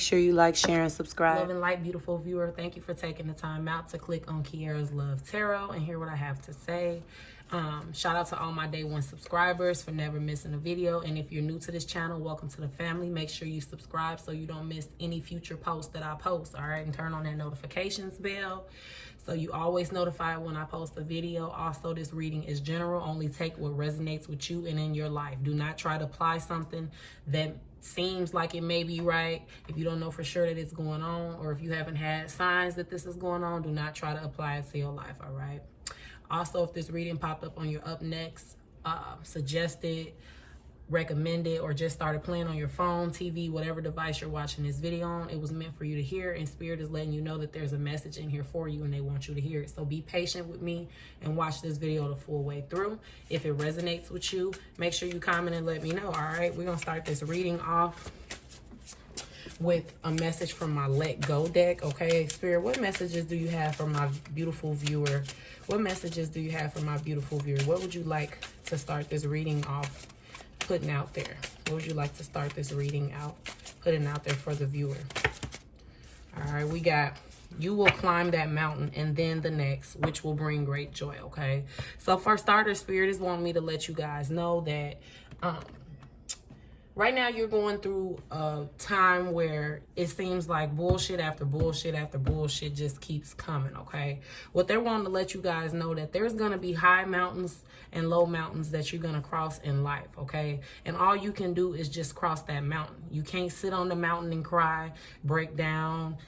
Make sure you like, share, and subscribe. Love and light, beautiful viewer. Thank you for taking the time out to click on Kiarra's Love Tarot and hear what I have to say. Shout out to all my day one subscribers for never missing a video. And if you're new to this channel, welcome to the family. Make sure you subscribe so you don't miss any future posts that I post. All right, and turn on that notifications bell so you always notified when I post a video. Also, this reading is general. Only take what resonates with you and in your life. Do not try to apply something that seems like it may be right if you don't know for sure that it's going on, or if you haven't had signs that this is going on. Do not try to apply it to your life. All right. Also, if this reading popped up on your up next, suggested, recommended, or just started playing on your phone, TV, whatever device you're watching this video on, it was meant for you to hear, and Spirit is letting you know that there's a message in here for you and they want you to hear it. So be patient with me and watch this video the full way through. If it resonates with you, make sure you comment and let me know. All right, we're gonna start this reading off with a message from my Let Go deck. Okay, Spirit, what messages do you have for my beautiful viewer? What messages do you have for my beautiful viewer? What would you like to start this reading off putting out there? What would you like to start this reading out putting out there for the viewer? All right, we got, you will climb that mountain and then the next, which will bring great joy. Okay, so for starters, Spirit is wanting me to let you guys know that right now you're going through a time where it seems like bullshit after bullshit after bullshit just keeps coming, okay? What they're wanting to let you guys know that there's going to be high mountains and low mountains that you're going to cross in life, okay? And all you can do is just cross that mountain. You can't sit on the mountain and cry, break down,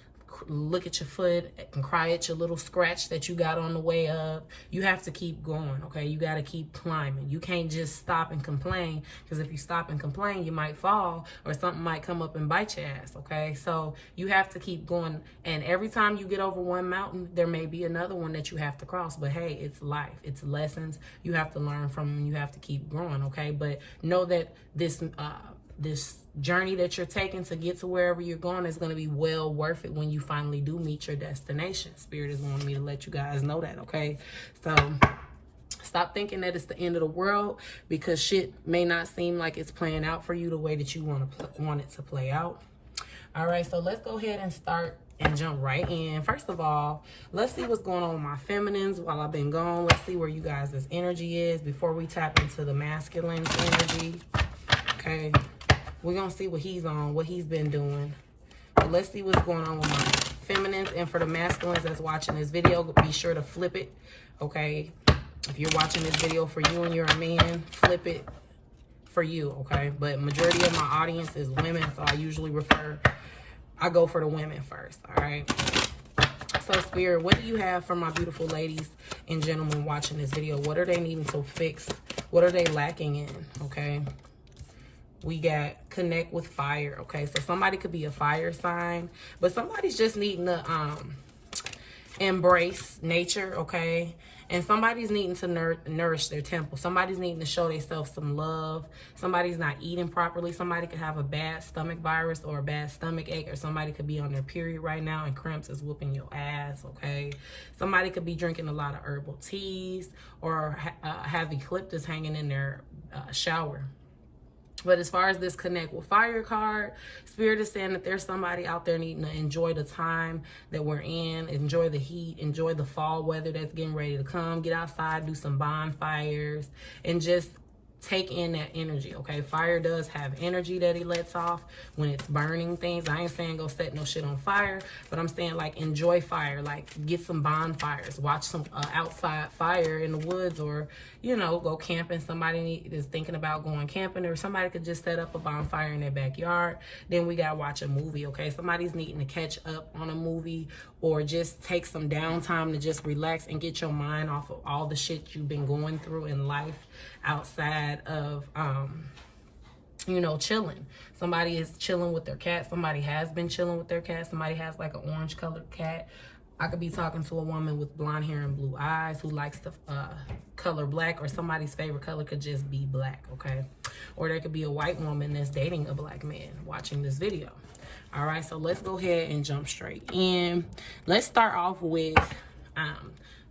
look at your foot and cry at your little scratch that you got on the way up. You have to keep going, okay? You got to keep climbing. You can't just stop and complain, because if you stop and complain, you might fall or something might come up and bite your ass, okay? So you have to keep going, and every time you get over one mountain, there may be another one that you have to cross. But hey, it's life. It's lessons. You have to learn from them, and you have to keep growing, okay? But know that this journey that you're taking to get to wherever you're going is going to be well worth it when you finally do meet your destination. Spirit is wanting me to let you guys know that, okay? So stop thinking that it's the end of the world, because shit may not seem like it's playing out for you the way that you want it to play out. All right, so let's go ahead and start and jump right in. First of all, let's see what's going on with my feminines while I've been gone. Let's see where you guys' energy is before we tap into the masculine's energy. Okay, we're gonna see what he's on, what he's been doing. But let's see what's going on with my feminines. And for the masculines that's watching this video, be sure to flip it, okay? If you're watching this video for you and you're a man, flip it for you, okay? But majority of my audience is women, so I go for the women first, all right? So Spirit, what do you have for my beautiful ladies and gentlemen watching this video? What are they needing to fix? What are they lacking in, okay? We got connect with fire, okay? So somebody could be a fire sign, but somebody's just needing to embrace nature, okay? And somebody's needing to nourish their temple. Somebody's needing to show themselves some love. Somebody's not eating properly. Somebody could have a bad stomach virus or a bad stomach ache, or somebody could be on their period right now and cramps is whooping your ass, okay? Somebody could be drinking a lot of herbal teas, or have eucalyptus hanging in their shower. But as far as this connect with fire card, Spirit is saying that there's somebody out there needing to enjoy the time that we're in, enjoy the heat, enjoy the fall weather that's getting ready to come, get outside, do some bonfires, and just take in that energy, okay? Fire does have energy that it lets off when it's burning things. I ain't saying go set no shit on fire, but I'm saying like enjoy fire, like get some bonfires, watch some outside fire in the woods, or you know, go camping. Somebody is thinking about going camping, or somebody could just set up a bonfire in their backyard. Then we gotta watch a movie, okay? Somebody's needing to catch up on a movie, or just take some downtime to just relax and get your mind off of all the shit you've been going through in life outside of you know, chilling. Somebody is chilling with their cat. Somebody has been chilling with their cat. Somebody has like an orange colored cat. I could be talking to a woman with blonde hair and blue eyes who likes the color black, or somebody's favorite color could just be black, okay? Or there could be a white woman that's dating a black man watching this video. All right, so let's go ahead and jump straight in. Let's start off with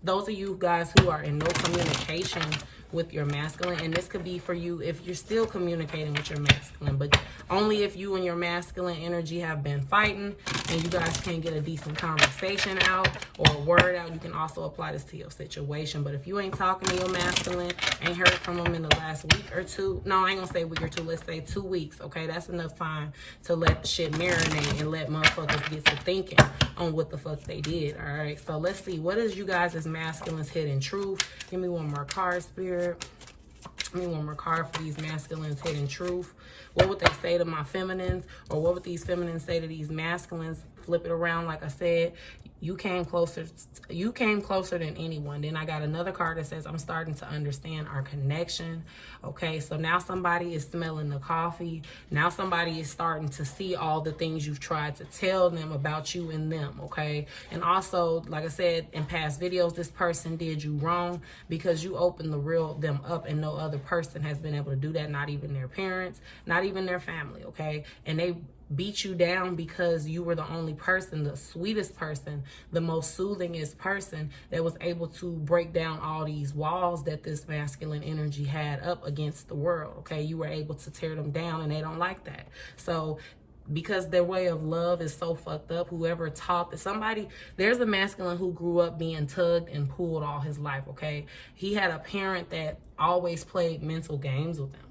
those of you guys who are in no communication with your masculine. And this could be for you if you're still communicating with your masculine, but only if you and your masculine energy have been fighting and you guys can't get a decent conversation out or a word out. You can also apply this to your situation. But if you ain't talking to your masculine, ain't heard from them in the last week or two, no, I ain't gonna say week or two, let's say 2 weeks, okay? That's enough time to let shit marinate and let motherfuckers get to thinking on what the fuck they did. All right, so let's see, what is you guys' masculine's hidden truth? Give me one more card, Spirit. Give me one more card for these masculines' hidden truth. What would they say to my feminines, or what would these feminines say to these masculines? Flip it around. Like I said, you came closer than anyone. Then I got another card that says, I'm starting to understand our connection. Okay, so now somebody is smelling the coffee. Now somebody is starting to see all the things you've tried to tell them about you and them. Okay, and also, like I said in past videos, this person did you wrong because you opened the real them up, and no other person has been able to do that, not even their parents, not even their family. Okay, and they beat you down because you were the only person, the sweetest person, the most soothingest person that was able to break down all these walls that this masculine energy had up against the world. Okay, you were able to tear them down, and they don't like that. So because their way of love is so fucked up, whoever taught somebody, there's a masculine who grew up being tugged and pulled all his life. Okay, he had a parent that always played mental games with him.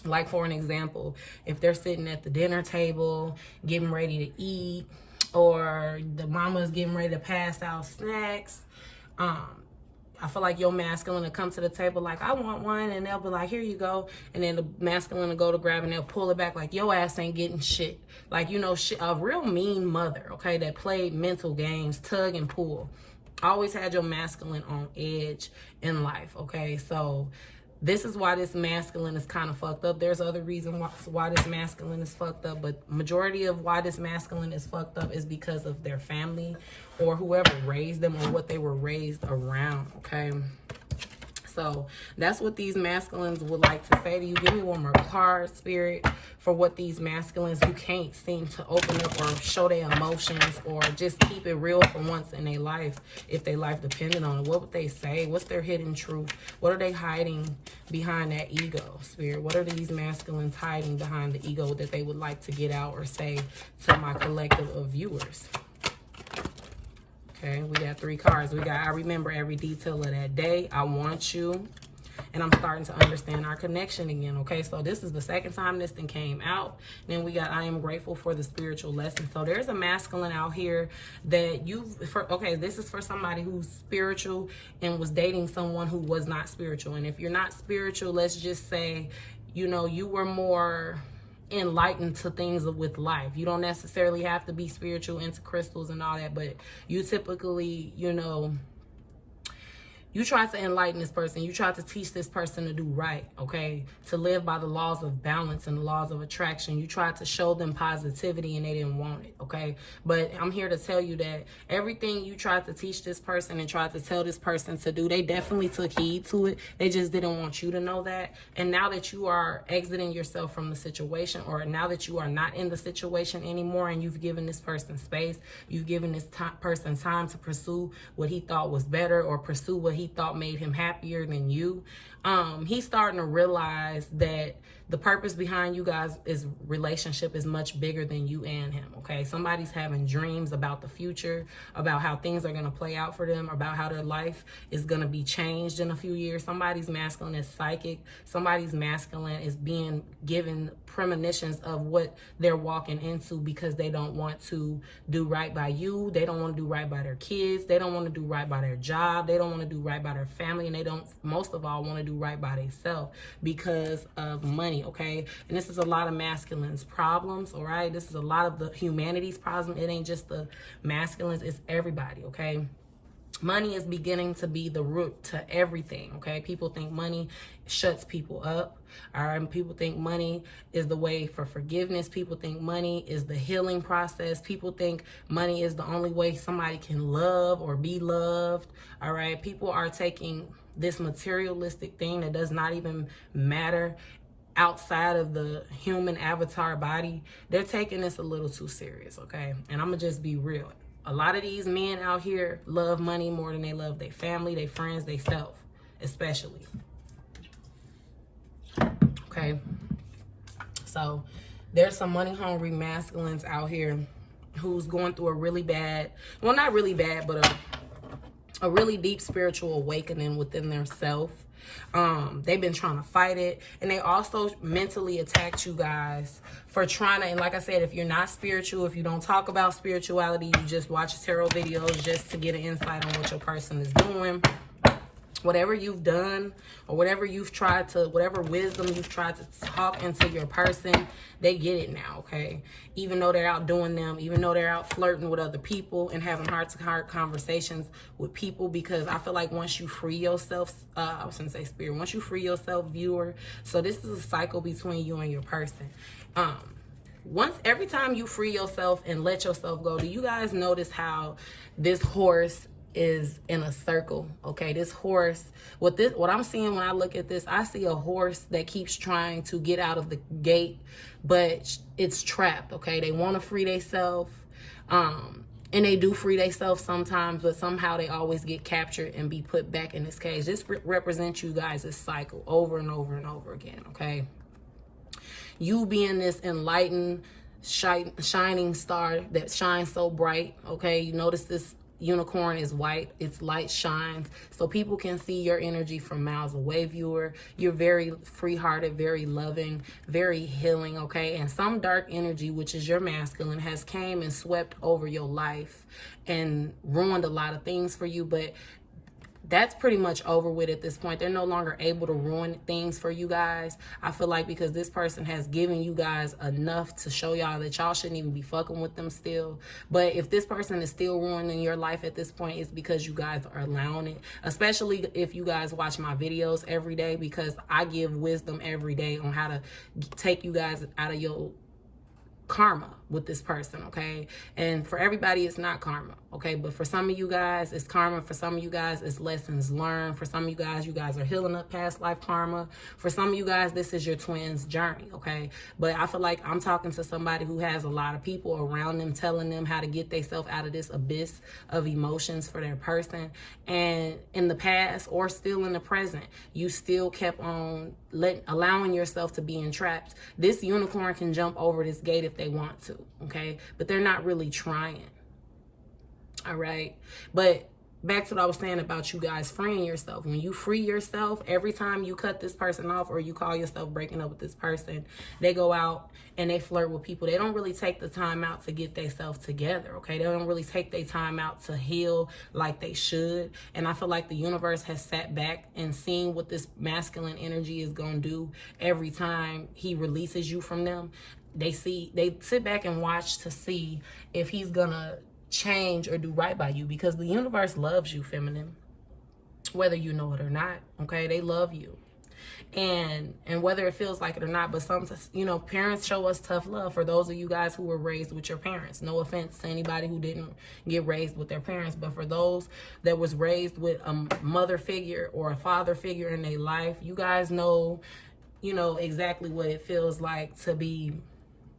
Like, for an example, if they're sitting at the dinner table getting ready to eat, or the mama's getting ready to pass out snacks, I feel like your masculine will come to the table like, I want one, and they'll be like, here you go. And then the masculine will go to grab and they'll pull it back like, your ass ain't getting shit. Like, you know, shit, a real mean mother, okay, that played mental games, tug and pull. Always had your masculine on edge in life, okay? So this is why this masculine is kind of fucked up. There's other reasons why this masculine is fucked up, but majority of why this masculine is fucked up is because of their family or whoever raised them or what they were raised around, okay? So that's what these masculines would like to say to you. Give me one more card, Spirit, for what these masculines who can't seem to open up or show their emotions or just keep it real for once in their life, if their life depended on it. What would they say? What's their hidden truth? What are they hiding behind that ego, Spirit? What are these masculines hiding behind the ego that they would like to get out or say to my collective of viewers? Okay, we got 3 cards. We got, I remember every detail of that day. I want you. And I'm starting to understand our connection again. Okay, so this is the second time this thing came out. Then we got, I am grateful for the spiritual lesson. So there's a masculine out here that okay, this is for somebody who's spiritual and was dating someone who was not spiritual. And if you're not spiritual, let's just say, you know, you were more enlightened to things with life. You don't necessarily have to be spiritual, into crystals and all that, but you typically, you know, you try to enlighten this person. You try to teach this person to do right, okay? To live by the laws of balance and the laws of attraction. You tried to show them positivity and they didn't want it, okay? But I'm here to tell you that everything you tried to teach this person and tried to tell this person to do, they definitely took heed to it. They just didn't want you to know that. And now that you are exiting yourself from the situation, or now that you are not in the situation anymore and you've given this person space, you've given this person time to pursue what he thought was better or pursue what he thought made him happier than you, he's starting to realize that the purpose behind you guys' relationship is much bigger than you and him, okay? Somebody's having dreams about the future, about how things are going to play out for them, about how their life is going to be changed in a few years. Somebody's masculine is psychic. Somebody's masculine is being given premonitions of what they're walking into because they don't want to do right by you. They don't want to do right by their kids. They don't want to do right by their job. They don't want to do right by their family. And they don't, most of all, want to do right by themselves because of money, okay? And this is a lot of masculines' problems, all right? This is a lot of the humanity's problem. It ain't just the masculines, it's everybody, okay? Money is beginning to be the root to everything, okay? People think money shuts people up, all right? People think money is the way for forgiveness. People think money is the healing process. People think money is the only way somebody can love or be loved, all right? People are taking this materialistic thing that does not even matter outside of the human avatar body. They're taking this a little too serious, okay? And I'm gonna just be real. A lot of these men out here love money more than they love their family, their friends, their self, especially. Okay, so there's some money hungry masculines out here who's going through a really bad, well, not really bad, but a really deep spiritual awakening within their self. They've been trying to fight it, and they also mentally attacked you guys for trying to, and like I said, if you're not spiritual, if you don't talk about spirituality, you just watch tarot videos just to get an insight on what your person is doing. Whatever you've done, or whatever you've tried to, whatever wisdom you've tried to talk into your person, they get it now, okay? Even though they're out doing them, even though they're out flirting with other people and having heart-to-heart conversations with people, because I feel like once you free yourself, I was gonna say spirit, once you free yourself, viewer, so this is a cycle between you and your person. Every time you free yourself and let yourself go, do you guys notice how this horse is in a circle? Okay, this horse, what I'm seeing when I look at this, I see a horse that keeps trying to get out of the gate, but it's trapped. Okay, they want to free themselves, and they do free themselves sometimes, but somehow they always get captured and be put back in this cage. This represents you guys' this cycle over and over and over again. Okay, you being this enlightened shining star that shines so bright. Okay, you notice this unicorn is white, its light shines so people can see your energy from miles away, viewer. You're very free-hearted, very loving, very healing, okay? And some dark energy, which is your masculine, has came and swept over your life and ruined a lot of things for you, but that's pretty much over with at this point. They're no longer able to ruin things for you guys. I feel like because this person has given you guys enough to show y'all that y'all shouldn't even be fucking with them still. But if this person is still ruining your life at this point, it's because you guys are allowing it. Especially if you guys watch my videos every day, because I give wisdom every day on how to take you guys out of your karma with this person, okay? And for everybody, it's not karma, okay? But for some of you guys, it's karma. For some of you guys, it's lessons learned. For some of you guys are healing up past life karma. For some of you guys, this is your twin's journey, okay? But I feel like I'm talking to somebody who has a lot of people around them telling them how to get themselves out of this abyss of emotions for their person. And in the past, or still in the present, you still kept on allowing yourself to be entrapped. This unicorn can jump over this gate if they want to, okay? But they're not really trying. All right, but back to what I was saying about you guys freeing yourself. When you free yourself, every time you cut this person off or you call yourself breaking up with this person, they go out and they flirt with people. They don't really take the time out to get themselves together, okay? They don't really take their time out to heal like they should. And I feel like the universe has sat back and seen what this masculine energy is going to do every time he releases you from them. They sit back and watch to see if he's going to change or do right by you, because the universe loves you, feminine, whether you know it or not, okay? They love you, and whether it feels like it or not. But sometimes, you know, parents show us tough love. For those of you guys who were raised with your parents, no offense to anybody who didn't get raised with their parents, but for those that was raised with a mother figure or a father figure in their life, you guys know, you know exactly what it feels like to be,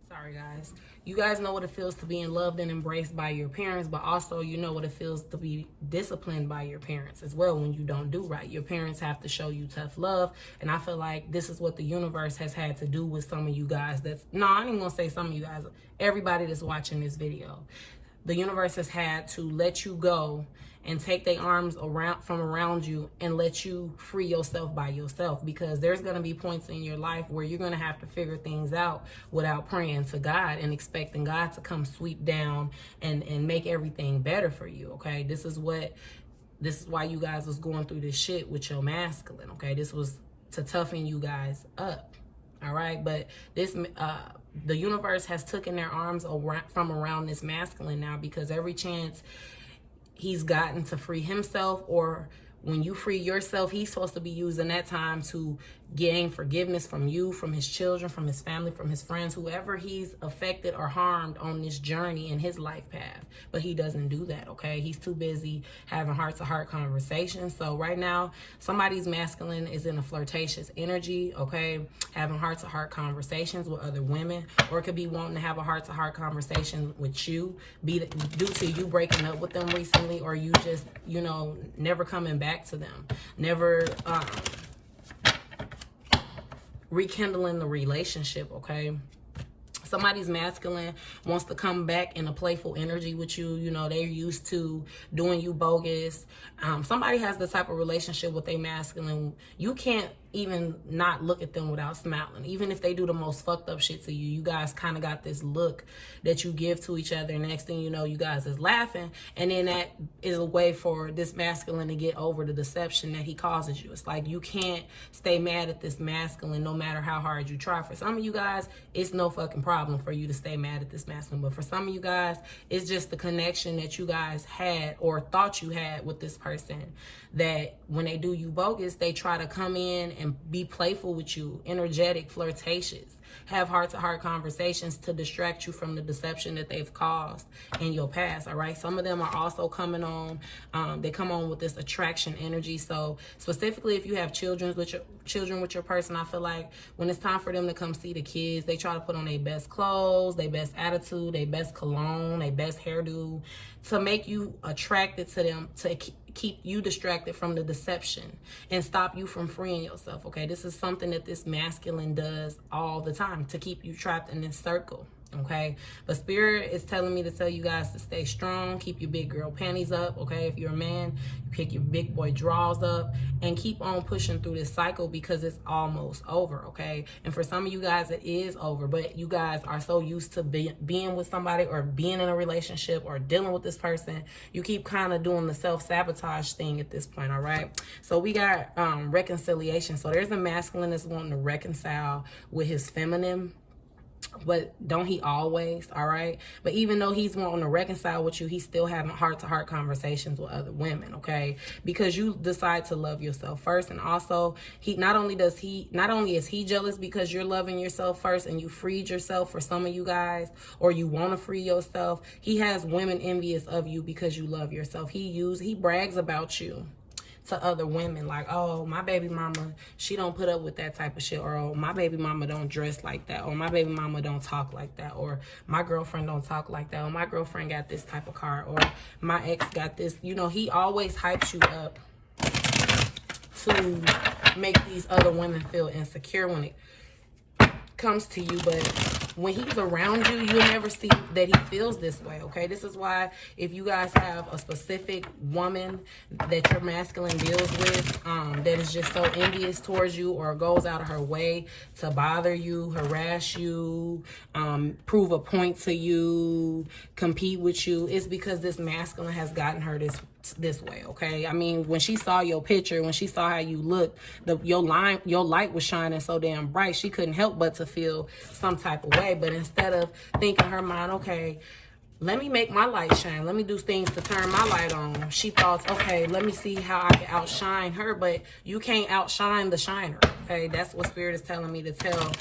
sorry guys, you guys know what it feels to be loved and embraced by your parents, but also you know what it feels to be disciplined by your parents as well when you don't do right. Your parents have to show you tough love, and I feel like this is what the universe has had to do with some of you guys. I ain't even gonna say some of you guys, everybody that's watching this video. The universe has had to let you go and take their arms from around you and let you free yourself by yourself, because there's going to be points in your life where you're going to have to figure things out without praying to God and expecting God to come sweep down and make everything better for you, okay? This is why you guys was going through this shit with your masculine, okay? This was to toughen you guys up, all right? But this the universe has taken their arms from around this masculine now, because every chance he's gotten to free himself, or when you free yourself, he's supposed to be using that time to gain forgiveness from you, from his children, from his family, from his friends, whoever he's affected or harmed on this journey in his life path. But he doesn't do that, okay? He's too busy having heart-to-heart conversations. So right now, somebody's masculine is in a flirtatious energy, okay? Having heart-to-heart conversations with other women, or it could be wanting to have a heart-to-heart conversation with you, due to you breaking up with them recently, or you just, you know, never coming back to them, never rekindling the relationship, okay? Somebody's masculine wants to come back in a playful energy with you. You know, they're used to doing you bogus. Somebody has the type of relationship with a masculine. You can't even not look at them without smiling. Even if they do the most fucked up shit to you, you guys kind of got this look that you give to each other. Next thing you know, you guys is laughing. And then that is a way for this masculine to get over the deception that he causes you. It's like you can't stay mad at this masculine no matter how hard you try. For some of you guys, it's no fucking problem for you to stay mad at this masculine. But for some of you guys, it's just the connection that you guys had or thought you had with this person, that when they do you bogus, they try to come in and be playful with you, energetic, flirtatious, have heart-to-heart conversations to distract you from the deception that they've caused in your past, all right? Some of them are also coming on, they come on with this attraction energy. So specifically, if you have children with your person, I feel like when it's time for them to come see the kids, they try to put on their best clothes, their best attitude, their best cologne, their best hairdo, to make you attracted to them, to keep you distracted from the deception and stop you from freeing yourself, okay? This is something that this masculine does all the time to keep you trapped in this circle, okay? But Spirit is telling me to tell you guys to stay strong, keep your big girl panties up, okay? If you're a man, you pick your big boy drawers up and keep on pushing through this cycle, because it's almost over, okay? And for some of you guys, it is over, but you guys are so used to being with somebody or being in a relationship or dealing with this person, you keep kind of doing the self-sabotage thing at this point, all right? So we got reconciliation. So there's a masculine that's wanting to reconcile with his feminine, but don't he always, all right? But even though he's wanting to reconcile with you, he's still having heart-to-heart conversations with other women, okay? Because you decide to love yourself first. And also, not only is he jealous because you're loving yourself first and you freed yourself, for some of you guys, or you want to free yourself, he has women envious of you because you love yourself. He brags about you to other women, like, oh, my baby mama, she don't put up with that type of shit, or oh, my baby mama don't dress like that, or my baby mama don't talk like that, or my girlfriend don't talk like that, or my girlfriend got this type of car, or my ex got this. You know, he always hypes you up to make these other women feel insecure when it comes to you. But when he's around you, you'll never see that he feels this way, okay? This is why if you guys have a specific woman that your masculine deals with that is just so envious towards you, or goes out of her way to bother you, harass you, prove a point to you, compete with you, it's because this masculine has gotten her this way, okay? I mean, when she saw your picture, when she saw how you looked, your light was shining so damn bright, she couldn't help but to feel some type of way. But instead of thinking in her mind, okay, let me make my light shine, let me do things to turn my light on, she thought, okay, let me see how I can outshine her. But you can't outshine the shiner, okay? That's what Spirit is telling me to tell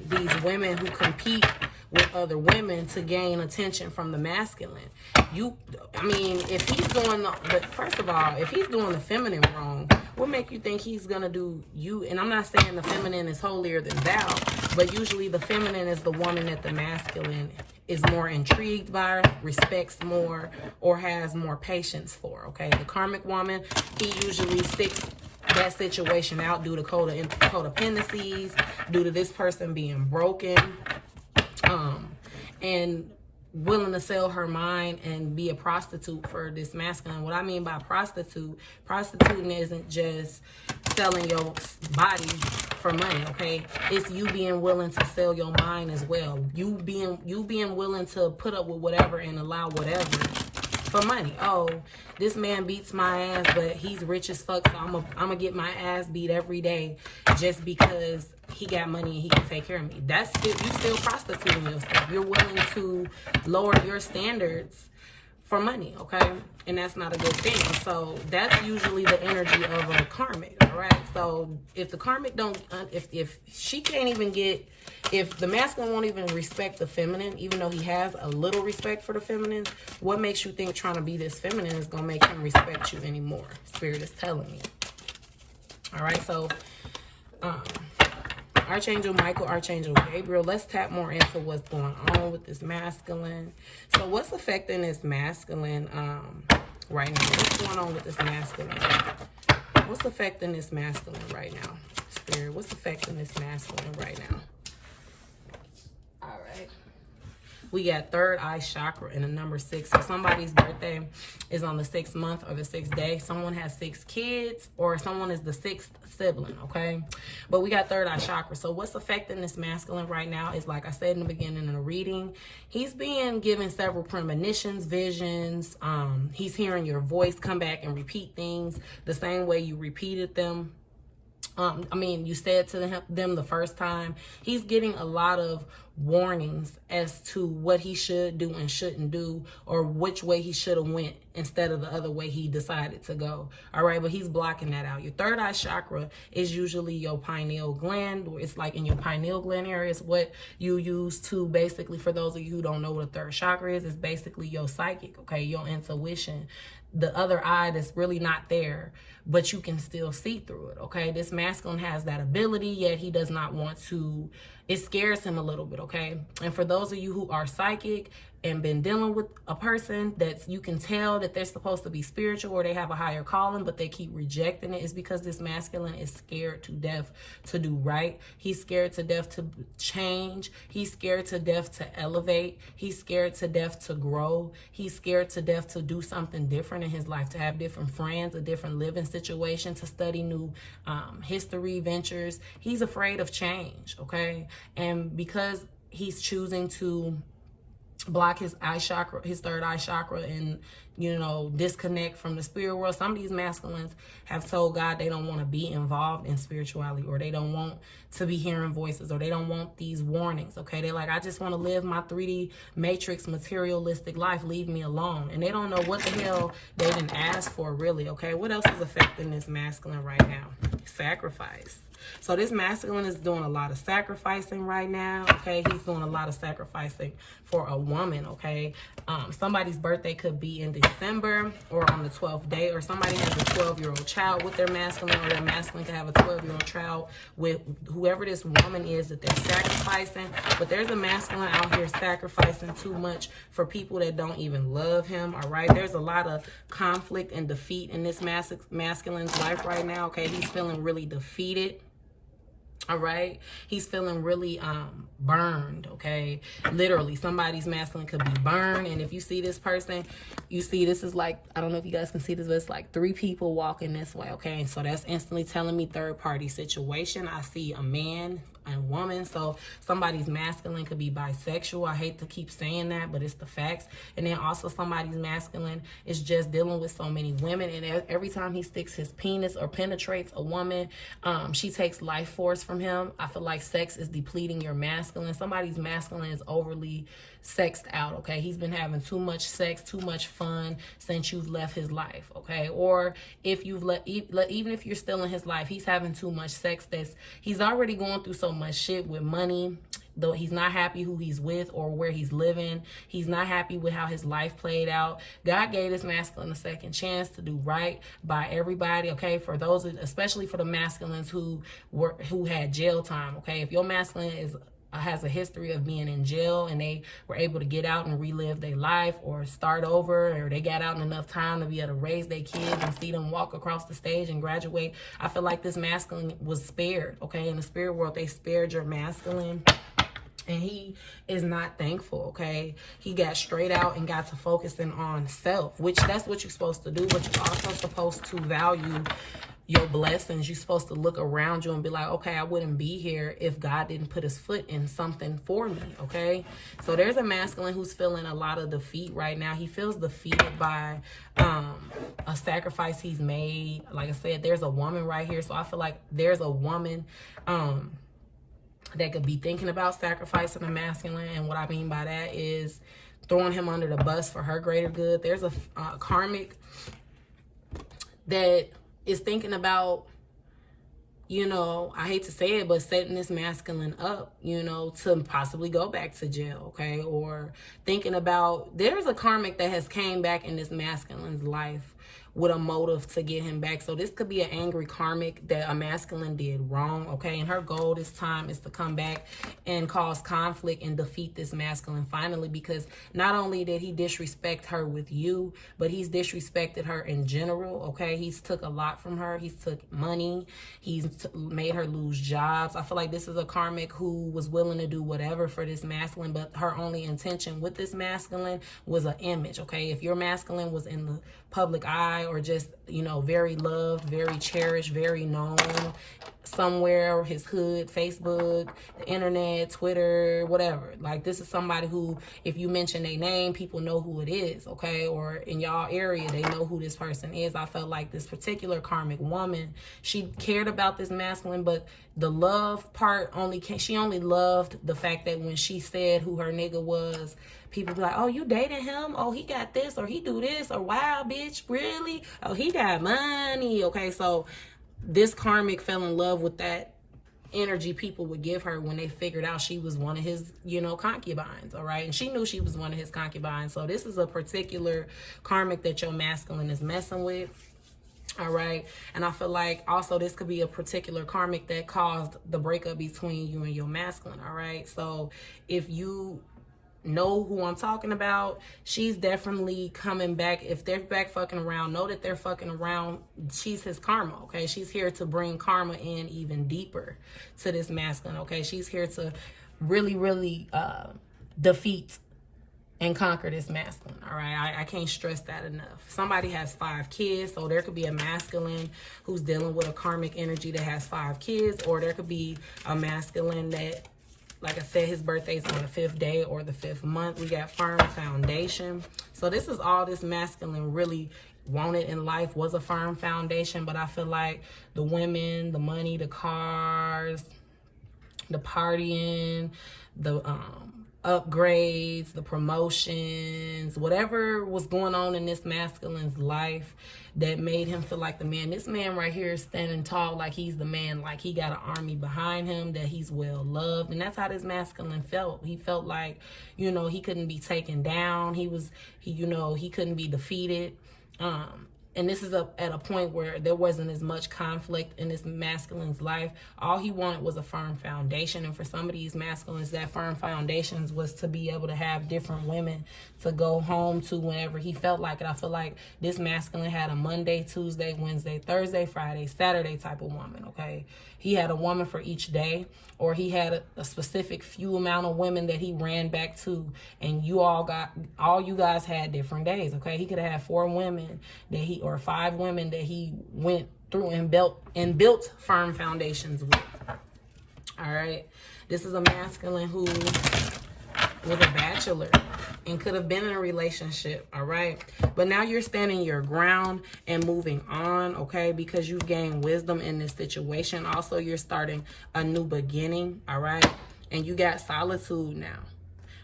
these women who compete with other women to gain attention from the masculine. I mean, if he's doing but first of all, if he's doing the feminine wrong, what make you think he's gonna do you? And I'm not saying the feminine is holier than thou, but usually the feminine is the woman that the masculine is more intrigued by, respects more, or has more patience for, okay? The karmic woman, he usually sticks that situation out due to codependencies, due to this person being broken, and willing to sell her mind and be a prostitute for this masculine. What I mean by prostituting isn't just selling your body for money, okay? It's you being willing to sell your mind as well. You being willing to put up with whatever and allow whatever for money. Oh, this man beats my ass, but he's rich as fuck, so I'm gonna get my ass beat every day just because he got money and he can take care of me. That's still, you still prostituting yourself. You're willing to lower your standards for money, okay? And that's not a good thing. So that's usually the energy of a karmic, all right? So if the karmic don't, if she can't even get, if the masculine won't even respect the feminine, even though he has a little respect for the feminine, what makes you think trying to be this feminine is going to make him respect you anymore? Spirit is telling me. All right, so Archangel Michael, Archangel Gabriel, let's tap more into what's going on with this masculine. So what's affecting this masculine right now? What's going on with this masculine? What's affecting this masculine right now? Spirit. What's affecting this masculine right now? All right. We got third eye chakra and the number 6. So somebody's birthday is on the 6th month or the 6th day. Someone has 6 kids, or someone is the 6th sibling, okay? But we got third eye chakra. So what's affecting this masculine right now is, like I said in the beginning of the reading, he's being given several premonitions, visions. He's hearing your voice come back and repeat things the same way you repeated them. You said to them the first time. He's getting a lot of warnings as to what he should do and shouldn't do, or which way he should have went instead of the other way he decided to go. All right, but he's blocking that out. Your third eye chakra is usually your pineal gland, or it's like in your pineal gland area. It's what you use to basically, for those of you who don't know what a third chakra is, it's basically your psychic, okay, your intuition. The other eye that's really not there, but you can still see through it, okay? This masculine has that ability, yet he does not want to. It scares him a little bit, okay? And for those of you who are psychic and been dealing with a person that you can tell that they're supposed to be spiritual or they have a higher calling, but they keep rejecting it, is because this masculine is scared to death to do right. He's scared to death to change. He's scared to death to elevate. He's scared to death to grow. He's scared to death to do something different in his life, to have different friends, a different living situation, to study new history, ventures. He's afraid of change, okay? And because he's choosing to block his eye chakra, his third eye chakra, and disconnect from the spirit world, some of these masculines have told God they don't want to be involved in spirituality, or they don't want to be hearing voices, or they don't want these warnings, okay? They're like, I just want to live my 3D matrix materialistic life, leave me alone. And they don't know what the hell they didn't ask for, really, okay? What else is affecting this masculine right now? Sacrifice. So this masculine is doing a lot of sacrificing right now, okay? He's doing a lot of sacrificing for a woman, okay? Somebody's birthday could be in December or on the 12th day, or somebody has a 12-year-old child with their masculine, or their masculine could have a 12-year-old child with whoever this woman is that they're sacrificing. But there's a masculine out here sacrificing too much for people that don't even love him, all right? There's a lot of conflict and defeat in this masculine's life right now, okay? He's feeling really defeated. All right, he's feeling really burned, okay? Literally, somebody's masculine could be burned. And if you see this person, you see this is like, I don't know if you guys can see this, but it's like 3 people walking this way, okay? And so that's instantly telling me third party situation. I see a man and woman. So somebody's masculine could be bisexual. I hate to keep saying that, but it's the facts. And then also somebody's masculine is just dealing with so many women, and every time he sticks his penis or penetrates a woman, she takes life force from him. I feel like sex is depleting your masculine. Somebody's masculine is overly sexed out, okay? He's been having too much sex, too much fun since you've left his life, okay? Or if you've even if you're still in his life, he's having too much sex. He's already going through so much shit with money, though he's not happy who he's with or where he's living. He's not happy with how his life played out. God gave this masculine a second chance to do right by everybody, okay? For those, especially for the masculines who had jail time, okay? If your masculine has a history of being in jail and they were able to get out and relive their life or start over, or they got out in enough time to be able to raise their kids and see them walk across the stage and graduate, I feel like this masculine was spared, okay? In the spirit world, they spared your masculine, and he is not thankful, okay? He got straight out and got to focusing on self, which that's what you're supposed to do, but you're also supposed to value your blessings. You're supposed to look around you and be like, okay, I wouldn't be here if God didn't put his foot in something for me, okay? So there's a masculine who's feeling a lot of defeat right now. He feels defeated by a sacrifice he's made. Like I said, there's a woman right here. So I feel like there's a woman that could be thinking about sacrificing a masculine. And what I mean by that is throwing him under the bus for her greater good. There's a karmic that is thinking about, I hate to say it, but setting this masculine up, to possibly go back to jail, okay? Or thinking about, there's a karmic that has came back in this masculine's life with a motive to get him back. So this could be an angry karmic that a masculine did wrong, okay? And her goal this time is to come back and cause conflict and defeat this masculine finally, because not only did he disrespect her with you, but he's disrespected her in general, okay? He's took a lot from her. He's took money. He's made her lose jobs. I feel like this is a karmic who was willing to do whatever for this masculine, but her only intention with this masculine was an image, okay? If your masculine was in the public eye, or just, you know, very loved, very cherished, very known somewhere, his hood, Facebook, the internet, Twitter, whatever. Like, this is somebody who, if you mention their name, people know who it is, okay? Or in y'all area, they know who this person is. I felt like this particular karmic woman, she cared about this masculine, but the love part she only loved the fact that when she said who her nigga was, people be like, oh, you dating him? Oh, he got this, or he do this, or wow, bitch, really? Oh, he got money. Okay, so this karmic fell in love with that energy people would give her when they figured out she was one of his, you know, concubines, all right? And she knew she was one of his concubines. So this is a particular karmic that your masculine is messing with, all right? And I feel like also this could be a particular karmic that caused the breakup between you and your masculine, all right? So if you know who I'm talking about, she's definitely coming back. If they're back fucking around, know that they're fucking around. She's his karma, okay? She's here to bring karma in even deeper to this masculine, okay? She's here to really, really defeat and conquer this masculine, all right? I can't stress that enough. Somebody has 5 kids, so there could be a masculine who's dealing with a karmic energy that has 5 kids, or there could be a masculine that, like I said, his birthday's on the 5th day or the 5th month. We got firm foundation. So this is all this masculine really wanted in life, was a firm foundation. But I feel like the women, the money, the cars, the partying, the upgrades, the promotions, whatever was going on in this masculine's life that made him feel like the man. This man right here is standing tall, like he's the man, like he got an army behind him, that he's well loved. And that's how this masculine felt. He felt like, you know, he couldn't be taken down. He couldn't be defeated. And this is at a point where there wasn't as much conflict in this masculine's life. All he wanted was a firm foundation. And for some of these masculines, that firm foundations was to be able to have different women to go home to whenever he felt like it. I feel like this masculine had a Monday, Tuesday, Wednesday, Thursday, Friday, Saturday type of woman, okay? He had a woman for each day, or he had a specific few amount of women that he ran back to, and you guys had different days, okay? He could have had 4 women or 5 women that he went through and built firm foundations with. All right, this is a masculine who was a bachelor and could have been in a relationship, all right? But now you're standing your ground and moving on, okay? Because you've gained wisdom in this situation. Also, you're starting a new beginning, all right? And you got solitude now.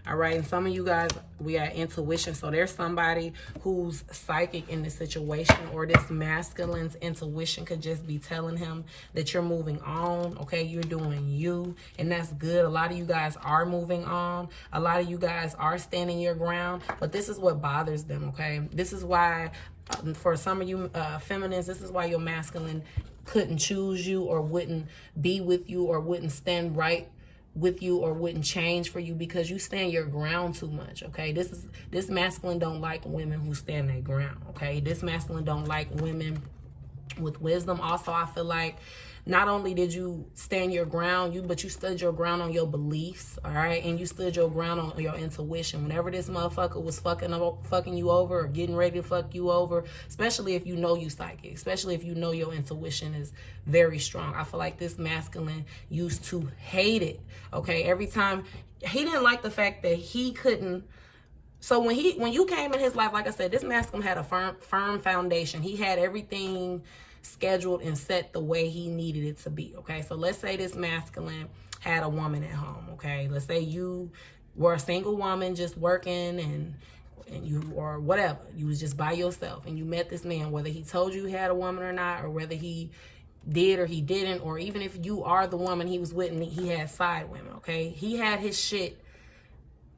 All right, and some of you guys, we got intuition. So there's somebody who's psychic in this situation, or this masculine's intuition could just be telling him that you're moving on, okay? You're doing you, and that's good. A lot of you guys are moving on. A lot of you guys are standing your ground, but this is what bothers them, okay? This is why, for some of you feminines, this is why your masculine couldn't choose you, or wouldn't be with you, or wouldn't stand right with you, or wouldn't change for you, because you stand your ground too much, okay? This masculine don't like women who stand their ground, okay? This masculine don't like women with wisdom. Also, I feel like not only did you stand your ground, but you stood your ground on your beliefs, all right? And you stood your ground on your intuition. Whenever this motherfucker was fucking you over, or getting ready to fuck you over, especially if you know you psychic, especially if you know your intuition is very strong. I feel like this masculine used to hate it, okay? Every time, he didn't like the fact that he couldn't. So when you came in his life, like I said, this masculine had a firm foundation. He had everything scheduled and set the way he needed it to be, okay? So let's say this masculine had a woman at home, okay? Let's say you were a single woman just working, and you, or whatever, you was just by yourself, and you met this man, whether he told you he had a woman or not, or whether he did or he didn't, or even if you are the woman he was with and he had side women, okay? He had his shit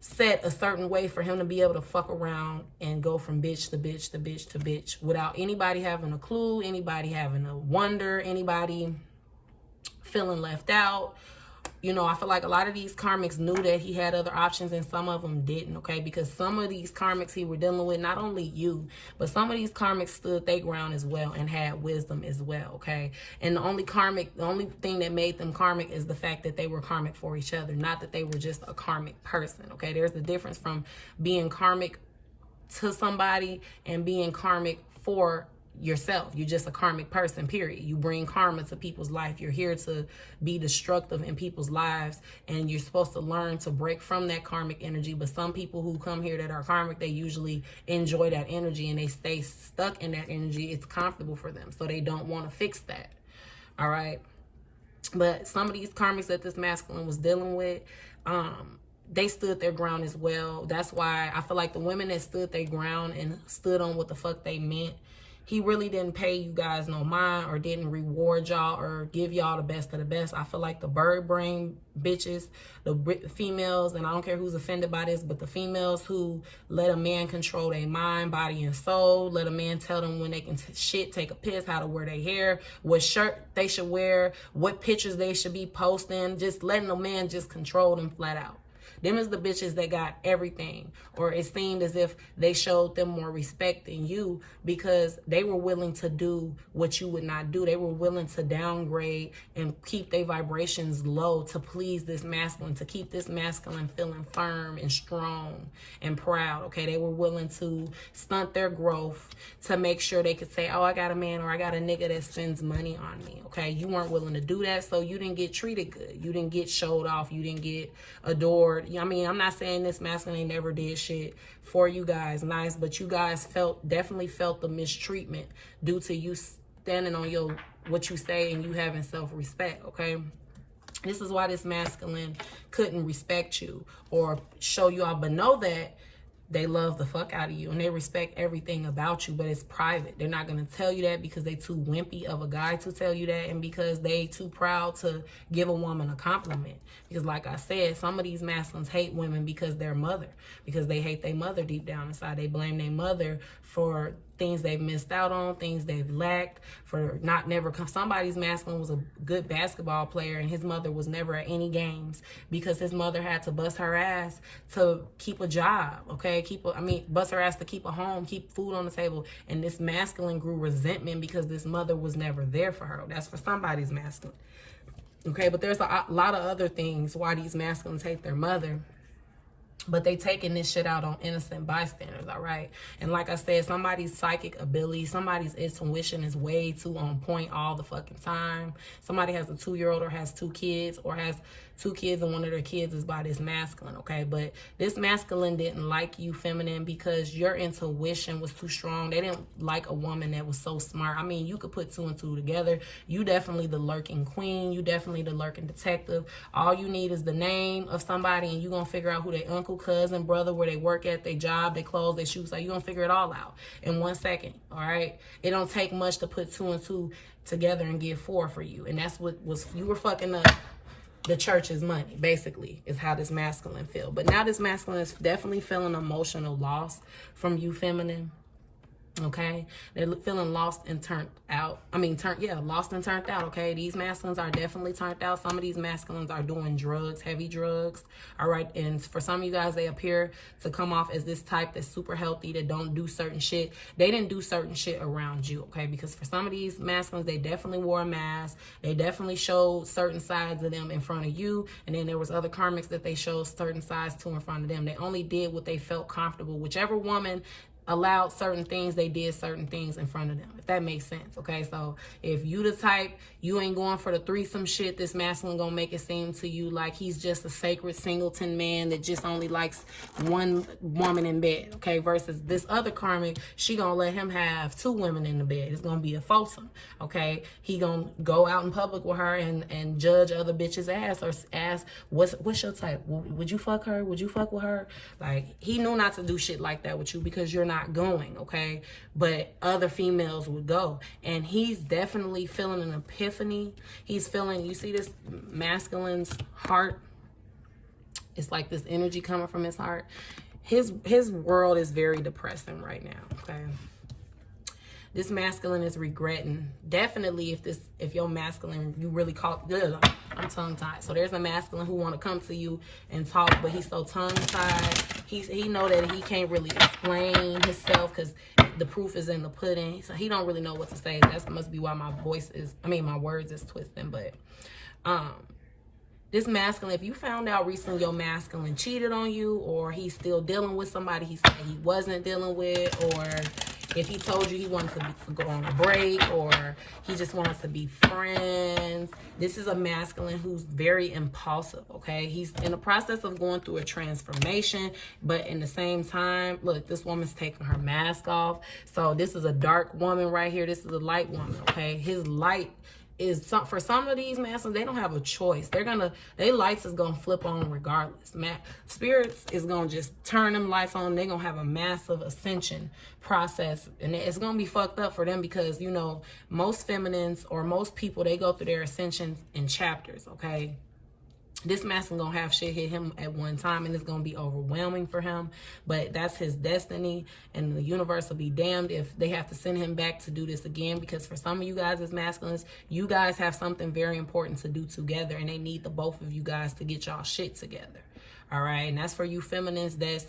set a certain way for him to be able to fuck around and go from bitch to bitch to bitch to bitch without anybody having a clue, anybody having a wonder, anybody feeling left out. You know, I feel like a lot of these karmics knew that he had other options and some of them didn't, okay? Because some of these karmics he were dealing with, not only you, but some of these karmics stood their ground as well and had wisdom as well, okay? And the only thing that made them karmic is the fact that they were karmic for each other, not that they were just a karmic person, okay? There's a difference from being karmic to somebody and being karmic for yourself. You're just a karmic person, period. You bring karma to people's life. You're here to be destructive in people's lives, and you're supposed to learn to break from that karmic energy. But some people who come here that are karmic, they usually enjoy that energy and they stay stuck in that energy. It's comfortable for them, so they don't want to fix that. All right. But some of these karmics that this masculine was dealing with, they stood their ground as well. That's why I feel like the women that stood their ground and stood on what the fuck they meant, he really didn't pay you guys no mind or didn't reward y'all or give y'all the best of the best. I feel like the bird brain bitches, the females, and I don't care who's offended by this, but the females who let a man control their mind, body, and soul, let a man tell them when they can take a piss, how to wear their hair, what shirt they should wear, what pictures they should be posting, just letting a man just control them flat out. Them is the bitches that got everything, or it seemed as if they showed them more respect than you because they were willing to do what you would not do. They were willing to downgrade and keep their vibrations low to please this masculine, to keep this masculine feeling firm and strong and proud, okay? They were willing to stunt their growth to make sure they could say, oh, I got a man or I got a nigga that spends money on me, okay? You weren't willing to do that, so you didn't get treated good. You didn't get showed off. You didn't get adored. I mean, I'm not saying this masculine never did shit for you guys nice, but you guys definitely felt the mistreatment due to you standing on what you say and you having self-respect, okay? This is why this masculine couldn't respect you or show you all, but know that they love the fuck out of you and they respect everything about you, but it's private. They're not going to tell you that because they too wimpy of a guy to tell you that, and because they too proud to give a woman a compliment. Because like I said, some of these masculines hate women because their mother, because they hate their mother deep down inside. They blame their mother for things they've missed out on, things they've lacked, for not never come. Somebody's masculine was a good basketball player and his mother was never at any games because his mother had to bust her ass to keep a job, okay? Bust her ass to keep a home, keep food on the table. And this masculine grew resentment because this mother was never there for her. That's for somebody's masculine, okay? But there's a lot of other things why these masculines hate their mother. But they taking this shit out on innocent bystanders, all right? And like I said, somebody's psychic ability, somebody's intuition is way too on point all the fucking time. Somebody has a 2-year-old or has 2 kids or has 2 kids and one of their kids is by this masculine, okay? But this masculine didn't like you, feminine, because your intuition was too strong. They didn't like a woman that was so smart. I mean, you could put 2 and 2 together. You definitely the lurking queen. You definitely the lurking detective. All you need is the name of somebody and you're going to figure out who their uncle, cousin, brother, where they work at, their job, their clothes, their shoes. So you're going to figure it all out in 1 second, all right? It don't take much to put 2 and 2 together and get 4 for you. And that's what you were fucking up the church's money, basically, is how this masculine feel. But now this masculine is definitely feeling emotional loss from you, feminine. Okay, they're feeling lost and turned out. Lost and turned out. Okay, these masculines are definitely turned out. Some of these masculines are doing drugs, heavy drugs. All right, and for some of you guys, they appear to come off as this type that's super healthy, that don't do certain shit. They didn't do certain shit around you, okay? Because for some of these masculines, they definitely wore a mask. They definitely showed certain sides of them in front of you, and then there was other karmics that they showed certain sides to in front of them. They only did what they felt comfortable. Whichever woman allowed certain things, they did certain things in front of them, if that makes sense, okay? So if you the type, you ain't going for the threesome shit, this masculine gonna make it seem to you like he's just a sacred singleton man that just only likes one woman in bed, okay? Versus this other karmic, she gonna let him have 2 women in the bed. It's gonna be a foursome, okay? He gonna go out in public with her and judge other bitches' ass or ask, what's your type? Would you fuck her? Would you fuck with her? Like, he knew not to do shit like that with you because you're not going, okay? But other females would go, and he's definitely feeling an epiphany. He's feeling, you see this masculine's heart, It's like this energy coming from his heart. His world is very depressing right now, okay? This masculine is regretting. Definitely if your masculine, you really I'm tongue-tied. So there's a masculine who want to come to you and talk, but he's so tongue-tied. He know that he can't really explain himself because the proof is in the pudding. So he don't really know what to say. That must be why my words is twisting. But this masculine, if you found out recently your masculine cheated on you, or he's still dealing with somebody he said he wasn't dealing with, or if he told you he wanted to go on a break, or he just wants to be friends, this is a masculine who's very impulsive, okay? He's in the process of going through a transformation, but in the same time, look, this woman's taking her mask off. So this is a dark woman right here. This is a light woman, okay? His light is for some of these masculines, they don't have a choice. Their lights is gonna flip on regardless. Spirits is gonna just turn them lights on. They're gonna have a massive ascension process, and it's gonna be fucked up for them because, you know, most feminines or most people, they go through their ascensions in chapters, okay? This masculine gonna have shit hit him at one time, and it's gonna be overwhelming for him, but that's his destiny, and the universe will be damned if they have to send him back to do this again, because for some of you guys as masculines, you guys have something very important to do together, and they need the both of you guys to get y'all shit together. All right, and that's for you feminines that's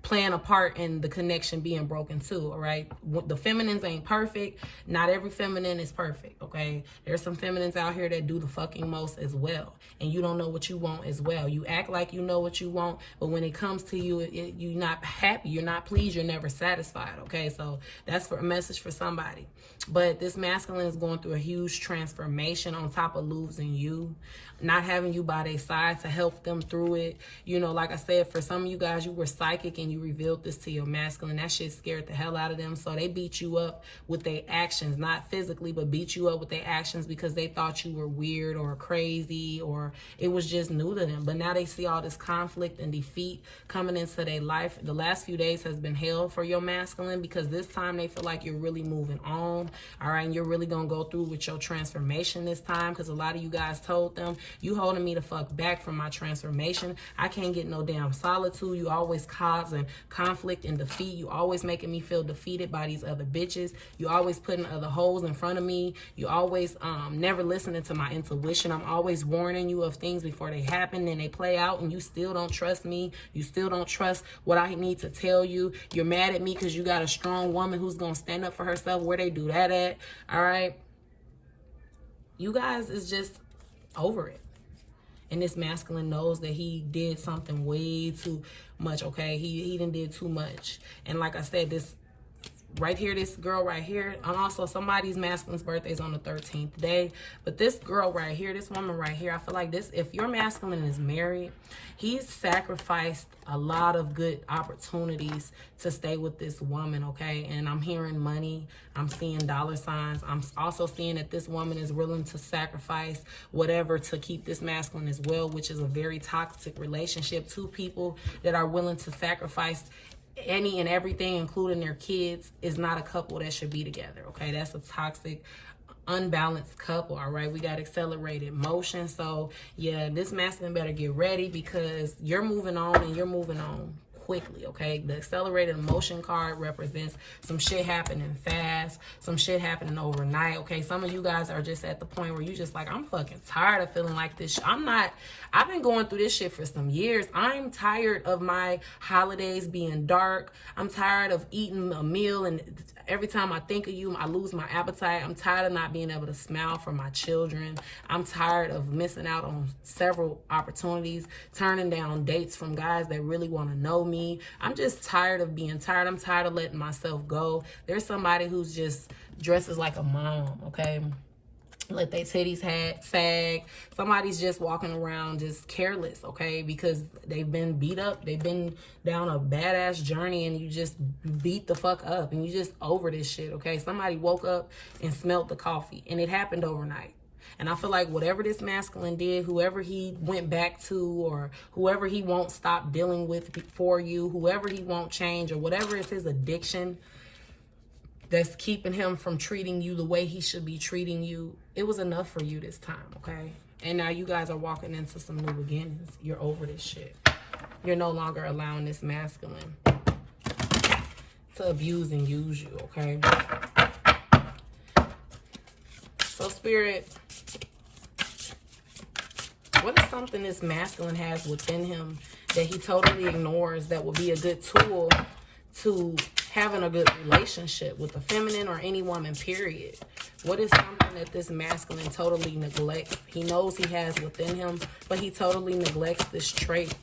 playing a part in the connection being broken too, all right? The feminines ain't perfect. Not every feminine is perfect, okay? There's some feminines out here that do the fucking most as well, and you don't know what you want as well. You act like you know what you want, but when it comes to you, you're not happy, you're not pleased, you're never satisfied, okay? So that's for a message for somebody. But this masculine is going through a huge transformation on top of losing you, not having you by their side to help them through it. You know, like I said, for some of you guys, you were psychic and you revealed this to your masculine. That shit scared the hell out of them. So they beat you up with their actions, not physically, but beat you up with their actions because they thought you were weird or crazy, or it was just new to them. But now they see all this conflict and defeat coming into their life. The last few days has been hell for your masculine, because this time they feel like you're really moving on, all right? And you're really going to go through with your transformation this time, because a lot of you guys told them, you holding me the fuck back from my transformation. I can't get no damn solitude. You always causing conflict and defeat. You always making me feel defeated by these other bitches. You always putting other hoes in front of me. You always never listening to my intuition. I'm always warning you of things before they happen and they play out, and you still don't trust me. You still don't trust what I need to tell you. You're mad at me because you got a strong woman who's going to stand up for herself. Where they do that at? All right. You guys is just over it. And this masculine knows that he did something way too much, okay? He done did too much. And like I said, this right here, this girl right here, and also somebody's masculine's birthday is on the 13th day. But this girl right here, this woman right here, I feel like this, if your masculine is married, he's sacrificed a lot of good opportunities to stay with this woman, okay? And I'm hearing money. I'm seeing dollar signs. I'm also seeing that this woman is willing to sacrifice whatever to keep this masculine as well, which is a very toxic relationship. Two people that are willing to sacrifice any and everything, including their kids, is not a couple that should be together, okay? That's a toxic, unbalanced couple, all right? We got accelerated motion. So yeah, this masculine better get ready, because you're moving on, and you're moving on quickly, okay? The accelerated emotion card represents some shit happening fast, some shit happening overnight, okay? Some of you guys are just at the point where you just like, I'm fucking tired of feeling like this. I've been going through this shit for some years. I'm tired of my holidays being dark. I'm tired of eating a meal and every time I think of you, I lose my appetite. I'm tired of not being able to smile for my children. I'm tired of missing out on several opportunities, turning down dates from guys that really want to know me. I'm just tired of being tired. I'm tired of letting myself go. There's somebody who's just dresses like a mom, okay? Let their titties sag. Somebody's just walking around just careless, okay? Because they've been beat up. They've been down a badass journey, and you just beat the fuck up, and you just over this shit, okay? Somebody woke up and smelled the coffee, and it happened overnight. And I feel like whatever this masculine did, whoever he went back to, or whoever he won't stop dealing with for you, whoever he won't change, or whatever is his addiction, that's keeping him from treating you the way he should be treating you, it was enough for you this time, okay? And now you guys are walking into some new beginnings. You're over this shit. You're no longer allowing this masculine to abuse and use you, okay? So, Spirit, what is something this masculine has within him that he totally ignores that would be a good tool to having a good relationship with a feminine or any woman, period? What is something that this masculine totally neglects? He knows he has within him, but he totally neglects this trait.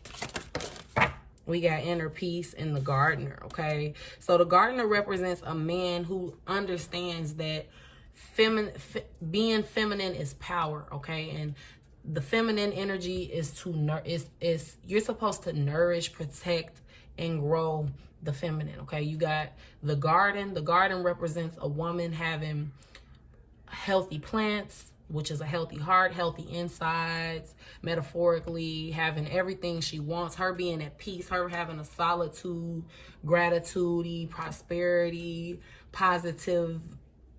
We got inner peace in the gardener, okay? So the gardener represents a man who understands that being feminine is power, okay? And the feminine energy is you're supposed to nourish, protect, and grow the feminine, okay? You got the garden. The garden represents a woman having healthy plants, which is a healthy heart, healthy insides, metaphorically, having everything she wants, her being at peace, her having a solitude, gratitude, prosperity, positive,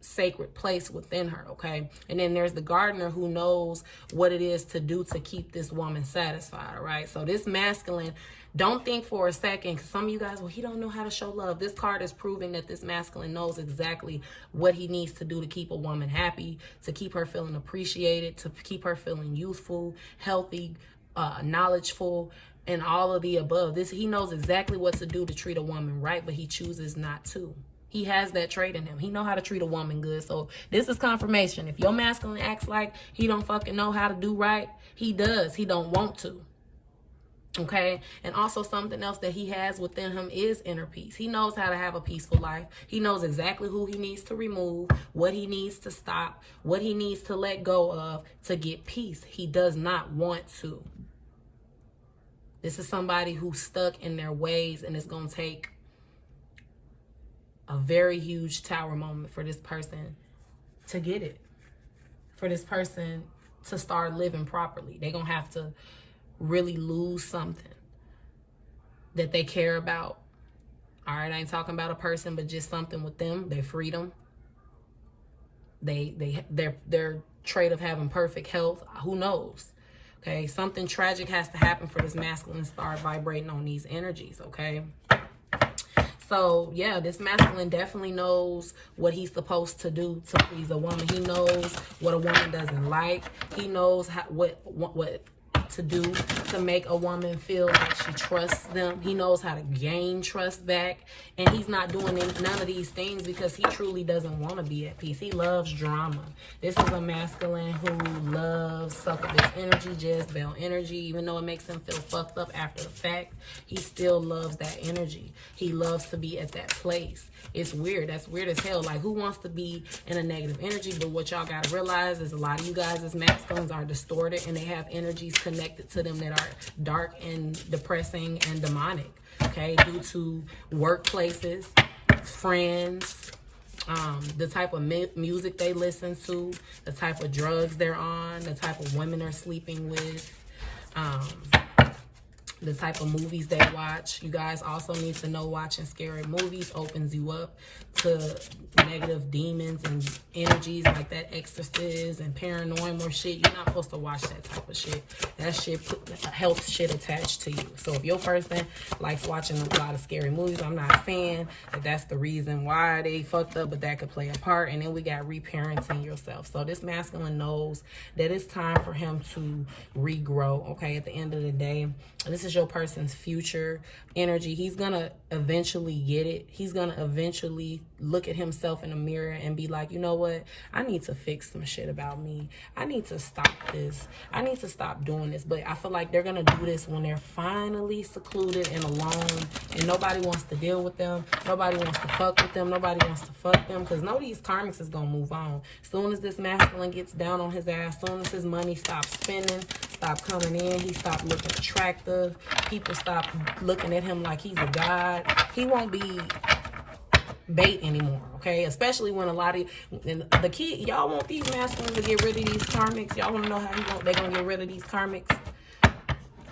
sacred place within her, okay? And then there's the gardener who knows what it is to do to keep this woman satisfied, all right? So this masculine, don't think for a second, because some of you guys, well, he don't know how to show love. This card is proving that this masculine knows exactly what he needs to do to keep a woman happy, to keep her feeling appreciated, to keep her feeling youthful, healthy, knowledgeful, and all of the above. He knows exactly what to do to treat a woman right, but he chooses not to. He has that trait in him. He know how to treat a woman good. So this is confirmation. If your masculine acts like he don't fucking know how to do right, he does. He don't want to. Okay? And also something else that he has within him is inner peace. He knows how to have a peaceful life. He knows exactly who he needs to remove, what he needs to stop, what he needs to let go of to get peace. He does not want to. This is somebody who's stuck in their ways, and it's going to take a very huge tower moment for this person to get it. For this person to start living properly. They're going to have to really lose something that they care about. All right, I ain't talking about a person, but just something with them, their freedom, their trait of having perfect health. Who knows? Okay, something tragic has to happen for this masculine to start vibrating on these energies, okay? So, yeah, this masculine definitely knows what he's supposed to do to please a woman. He knows what a woman doesn't like. He knows what to do to make a woman feel like she trusts them. He knows how to gain trust back. And he's not doing none of these things because he truly doesn't want to be at peace. He loves drama. This is a masculine who loves succubus energy, Jezebel energy. Even though it makes him feel fucked up after the fact, he still loves that energy. He loves to be at that place. It's weird. That's weird as hell. Like, who wants to be in a negative energy? But what y'all got to realize is a lot of you guys as masculines are distorted, and they have energies connected to them that are dark and depressing and demonic, okay, due to workplaces, friends, the type of music they listen to, the type of drugs they're on, the type of women they're sleeping with, the type of movies they watch. You guys also need to know watching scary movies opens you up to negative demons and energies like that, exorcists and paranormal shit. You're not supposed to watch that type of shit. That shit put health shit attached to you. So if your person likes watching a lot of scary movies, I'm not saying that that's the reason why they fucked up, but that could play a part. And then we got reparenting yourself. So this masculine knows that it's time for him to regrow, okay? At the end of the day, this is your person's future energy. He's gonna eventually get it. He's gonna eventually look at himself in the mirror and be like, you know what? I need to fix some shit about me. I need to stop this. I need to stop doing this. But I feel like they're gonna do this when they're finally secluded and alone, and nobody wants to deal with them. Nobody wants to fuck with them. Nobody wants to fuck them, because none of these karmics is gonna move on. As soon as this masculine gets down on his ass, as soon as his money stops spending, stop coming in, he stopped looking attractive, people stop looking at him like he's a god, he won't be bait anymore, okay? Especially when a lot of the kid, y'all want these masculines to get rid of these karmics. Y'all want to know how they're gonna get rid of these karmics?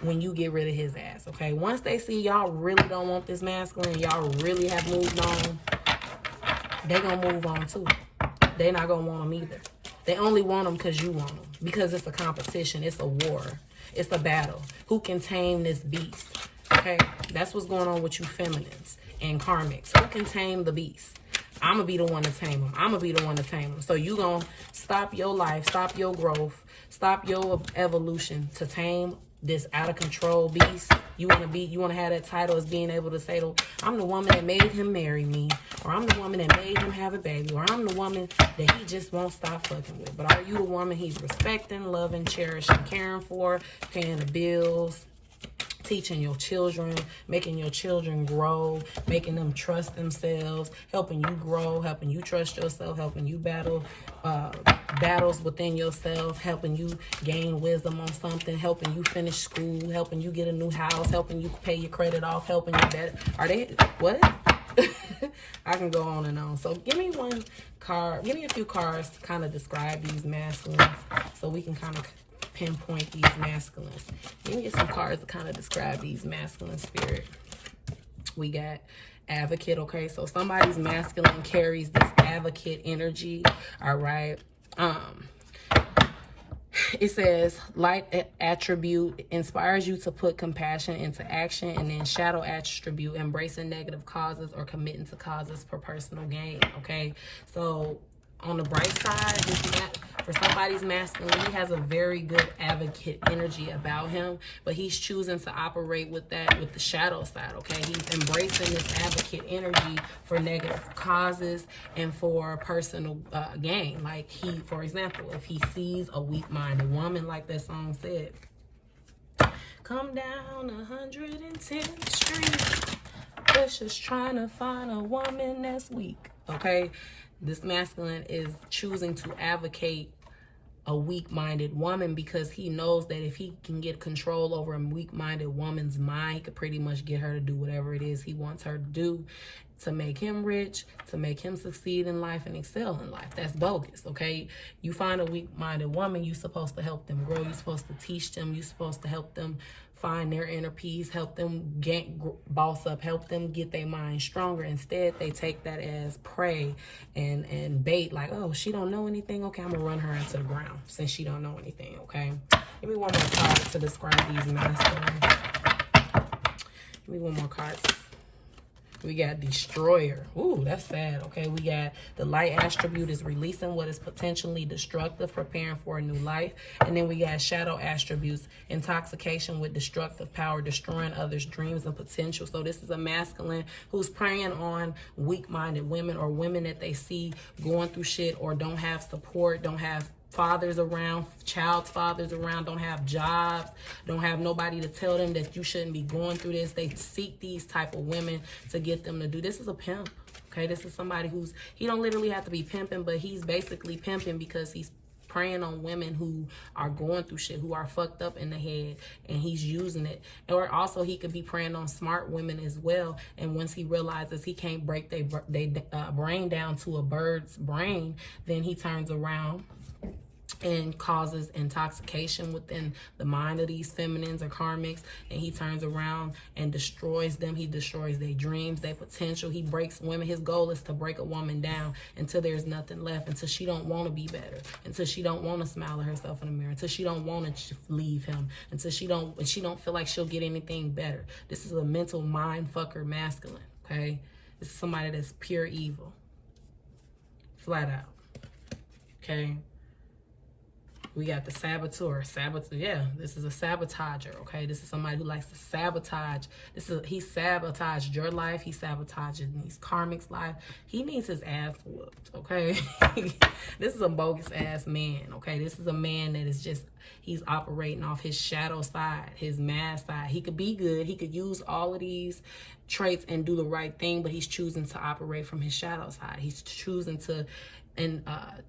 When you get rid of his ass, okay? Once they see y'all really don't want this masculine, y'all really have moved on, they gonna move on too. They not gonna want them either. They only want them because you want them. Because it's a competition. It's a war. It's a battle. Who can tame this beast? Okay? That's what's going on with you feminines and karmics. Who can tame the beast? I'm going to be the one to tame them. I'm going to be the one to tame them. So you going to stop your life, stop your growth, stop your evolution to tame this out of control beast. You want to have that title as being able to say, I'm the woman that made him marry me, or I'm the woman that made him have a baby, or I'm the woman that he just won't stop fucking with. But are you the woman he's respecting, loving, cherishing, caring for, paying the bills, teaching your children, making your children grow, making them trust themselves, helping you grow, helping you trust yourself, helping you battle battles within yourself, helping you gain wisdom on something, helping you finish school, helping you get a new house, helping you pay your credit off, helping you better. Are they what? I can go on and on. So give me one card, give me a few cards to kind of describe these masculines so we can kind of pinpoint these masculines. Let me get some cards to kind of describe these masculine spirit. We got advocate, okay? So somebody's masculine carries this advocate energy, all right? It says light attribute inspires you to put compassion into action, and then shadow attribute embracing negative causes or committing to causes for personal gain, okay? So on the bright side, for somebody's masculine, he has a very good advocate energy about him, but he's choosing to operate with that, with the shadow side, okay? He's embracing this advocate energy for negative causes and for personal gain. Like for example, if he sees a weak-minded woman, like that song said, come down 110th Street, Bush's trying to find a woman that's weak, okay? This masculine is choosing to advocate a weak-minded woman because he knows that if he can get control over a weak-minded woman's mind, he could pretty much get her to do whatever it is he wants her to do to make him rich, to make him succeed in life and excel in life. That's bogus, okay? You find a weak-minded woman, you're supposed to help them grow. You're supposed to teach them. You're supposed to help them find their inner peace, help them boss up, help them get their mind stronger. Instead, they take that as prey and bait, like, oh, she don't know anything. Okay, I'm gonna run her into the ground since she don't know anything, okay? Give me one more card to describe these masculines. Give me one more card. We got destroyer. Ooh, that's sad. Okay, we got the light attribute is releasing what is potentially destructive, preparing for a new life. And then we got shadow attributes, intoxication with destructive power, destroying others' dreams and potential. So this is a masculine who's preying on weak-minded women or women that they see going through shit or don't have support, don't have fathers around, child's fathers around, don't have jobs, don't have nobody to tell them that you shouldn't be going through this. They seek these type of women to get them to do. This is a pimp, okay? This is somebody he don't literally have to be pimping, but he's basically pimping because he's preying on women who are going through shit, who are fucked up in the head, and he's using it. Or also he could be preying on smart women as well, and once he realizes he can't break their brain down to a bird's brain, then he turns around and causes intoxication within the mind of these feminines or karmics, and he turns around and destroys them. He destroys their dreams, their potential. He breaks women. His goal is to break a woman down until there's nothing left, until she don't want to be better, until she don't want to smile at herself in the mirror, until she don't want to leave him, until she don't feel like she'll get anything better. This is a mental mind fucker masculine, okay? This is somebody that's pure evil, flat out, okay? We got the saboteur. Yeah, this is a sabotager, okay? This is somebody who likes to sabotage. He sabotaged your life. He sabotaged these karmics' life. He needs his ass whooped, okay? This is a bogus ass man, okay? This is a man that is just, he's operating off his shadow side, his mask side. He could be good. He could use all of these traits and do the right thing, but he's choosing to operate from his shadow side. He's choosing to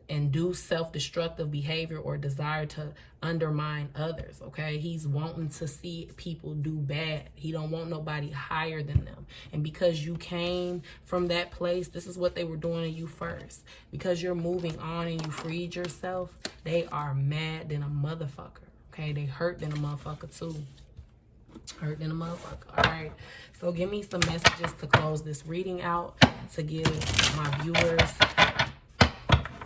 induce self-destructive behavior or desire to undermine others, okay? He's wanting to see people do bad. He don't want nobody higher than them. And because you came from that place, this is what they were doing to you first. Because you're moving on and you freed yourself, they are mad than a motherfucker, okay? They hurt than a motherfucker too. Hurting a motherfucker. All right. So give me some messages to close this reading out, to give my viewers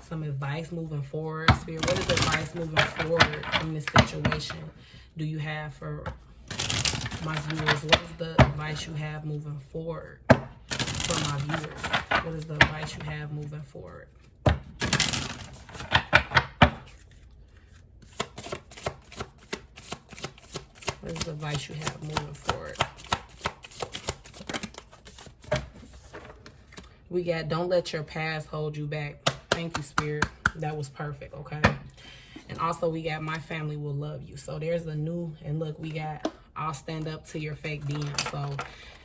some advice moving forward. Spirit, what is advice moving forward from this situation do you have for my viewers? What is the advice you have moving forward for my viewers? What is the advice you have moving forward? What is the advice you have moving forward? We got, don't let your past hold you back. Thank you, Spirit. That was perfect, okay? And also we got, my family will love you. So there's a new, and look, we got, I'll stand up to your fake DM. So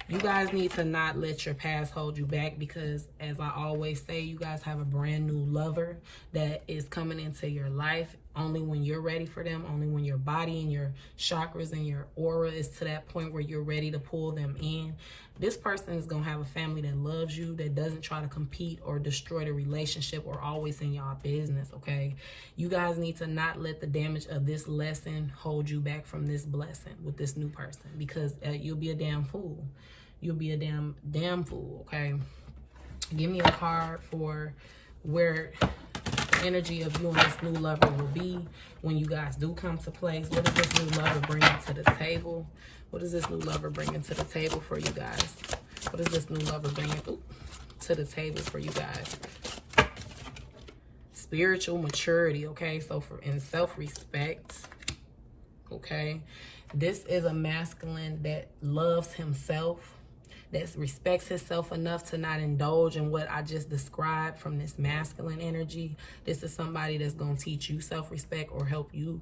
you guys need to not let your past hold you back, because as I always say, you guys have a brand new lover that is coming into your life only when you're ready for them, only when your body and your chakras and your aura is to that point where you're ready to pull them in. This person is going to have a family that loves you, that doesn't try to compete or destroy the relationship or always in y'all business, okay? You guys need to not let the damage of this lesson hold you back from this blessing with this new person, because you'll be a damn fool. You'll be a damn fool, okay? Give me a card for where the energy of you and this new lover will be when you guys do come to place. What does this new lover bring to the table? What is this new lover bringing to the table for you guys? What is this new lover bringing to the table for you guys? Spiritual maturity, okay? So in self-respect, okay? This is a masculine that loves himself, that respects himself enough to not indulge in what I just described from this masculine energy. This is somebody that's going to teach you self-respect or help you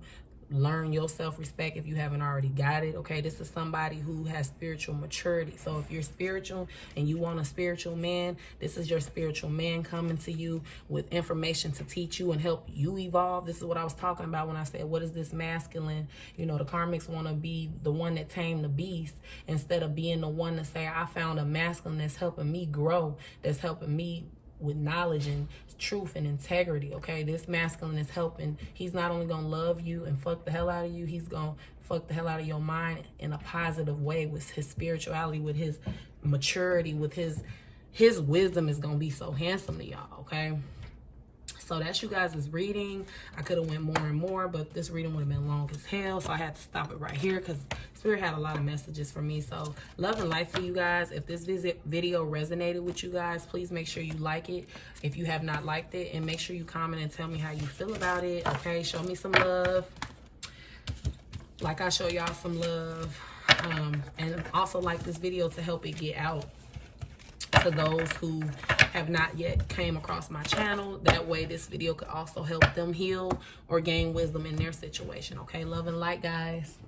learn your self-respect if you haven't already got it, okay? This is somebody who has spiritual maturity. So if you're spiritual and you want a spiritual man, this is your spiritual man coming to you with information to teach you and help you evolve. This is what I was talking about when I said, what is this masculine? You know, the karmics want to be the one that tamed the beast instead of being the one to say, I found a masculine that's helping me grow, that's helping me with knowledge and truth and integrity, okay? This masculine is helping. He's not only gonna love you and fuck the hell out of you, he's gonna fuck the hell out of your mind in a positive way with his spirituality, with his maturity, with his wisdom is gonna be so handsome to y'all, okay? So that's you guys' reading. I could have went more and more, but this reading would have been long as hell, so I had to stop it right here because Spirit had a lot of messages for me. So love and light for you guys. If this video resonated with you guys, please make sure you like it if you have not liked it, and make sure you comment and tell me how you feel about it, okay? Show me some love like I show y'all some love, and also like this video to help it get out to those who have not yet came across my channel. That way this video could also help them heal or gain wisdom in their situation, okay? Love and light, guys.